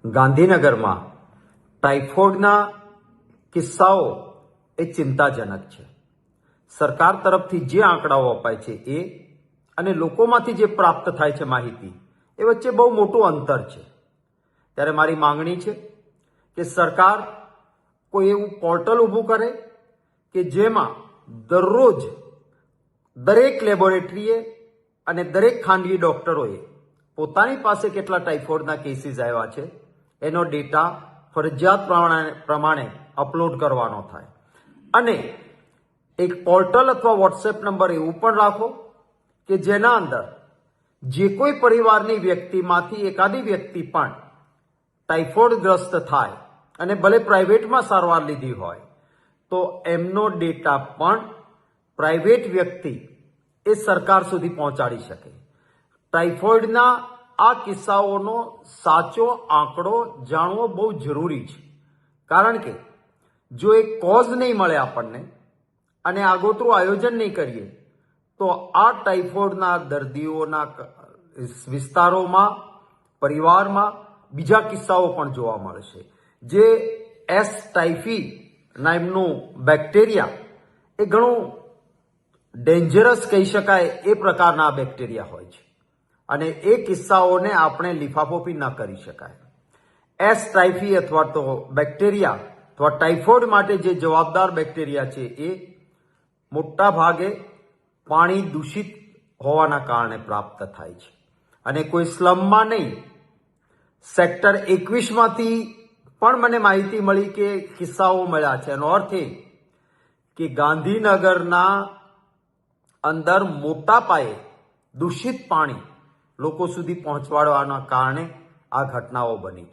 ગાંધીનગરમાં ટાઇફોઇડના કિસ્સાઓ એ ચિંતાજનક છે. સરકાર તરફથી જે આંકડાઓ અપાય છે એ અને લોકોમાંથી જે પ્રાપ્ત થાય છે માહિતી એ વચ્ચે બહુ મોટું અંતર છે. ત્યારે મારી માંગણી છે કે સરકાર કોઈ એવું પોર્ટલ ઊભું કરે કે જેમાં દરરોજ દરેક લેબોરેટરીએ અને દરેક ખાનગી ડોક્ટરોએ પોતાની પાસે કેટલા ટાઇફોઇડના કેસીસ આવ્યા છે એનો ડેટા ફરજિયાત પ્રમાણે અપલોડ કરવાનો થાય. અને એક પોર્ટલ અથવા વોટ્સએપ નંબર એવું પણ રાખો કે જેના અંદર જે કોઈ પરિવારની વ્યક્તિમાંથી એકાદી વ્યક્તિ પણ ટાઇફોઇડગ્રસ્ત થાય અને ભલે પ્રાઇવેટમાં સારવાર લીધી હોય તો એમનો ડેટા પણ પ્રાઇવેટ વ્યક્તિ એ સરકાર સુધી પહોંચાડી શકે. ટાઇફોઇડના આ કિસ્સાઓનો સાચો આંકડો જાણવો બહુ જરૂરી છે. કારણ કે જો એ કોઝ નહીં મળે આપણને અને આગોતરું આયોજન નહીં કરીએ તો આ ટાઇફોઇડના દર્દીઓના વિસ્તારોમાં પરિવારમાં બીજા કિસ્સાઓ પણ જોવા મળશે. જે એસ ટાઇફી નામનું બેક્ટેરિયા એ ઘણું ડેન્જરસ કહી શકાય એ પ્રકારના બેક્ટેરિયા હોય છે અને એ કિસ્સાઓને આપણે લિફાફોપી ન કરી શકાય. એસ ટાઇફી અથવા તો બેક્ટેરિયા અથવા ટાઇફોઇડ માટે જે જવાબદાર બેક્ટેરિયા છે એ મોટા ભાગે પાણી દૂષિત હોવાના કારણે પ્રાપ્ત થાય છે. અને કોઈ સ્લમમાં નહીં, સેક્ટર 21માંથી પણ મને માહિતી મળી કે કિસ્સાઓ મળ્યા છે. એનો અર્થ એ કે ગાંધીનગરના અંદર મોટા પાયે દૂષિત પાણી લોકો સુધી પહોંચવાડવાના કારણે આ ઘટનાઓ બની.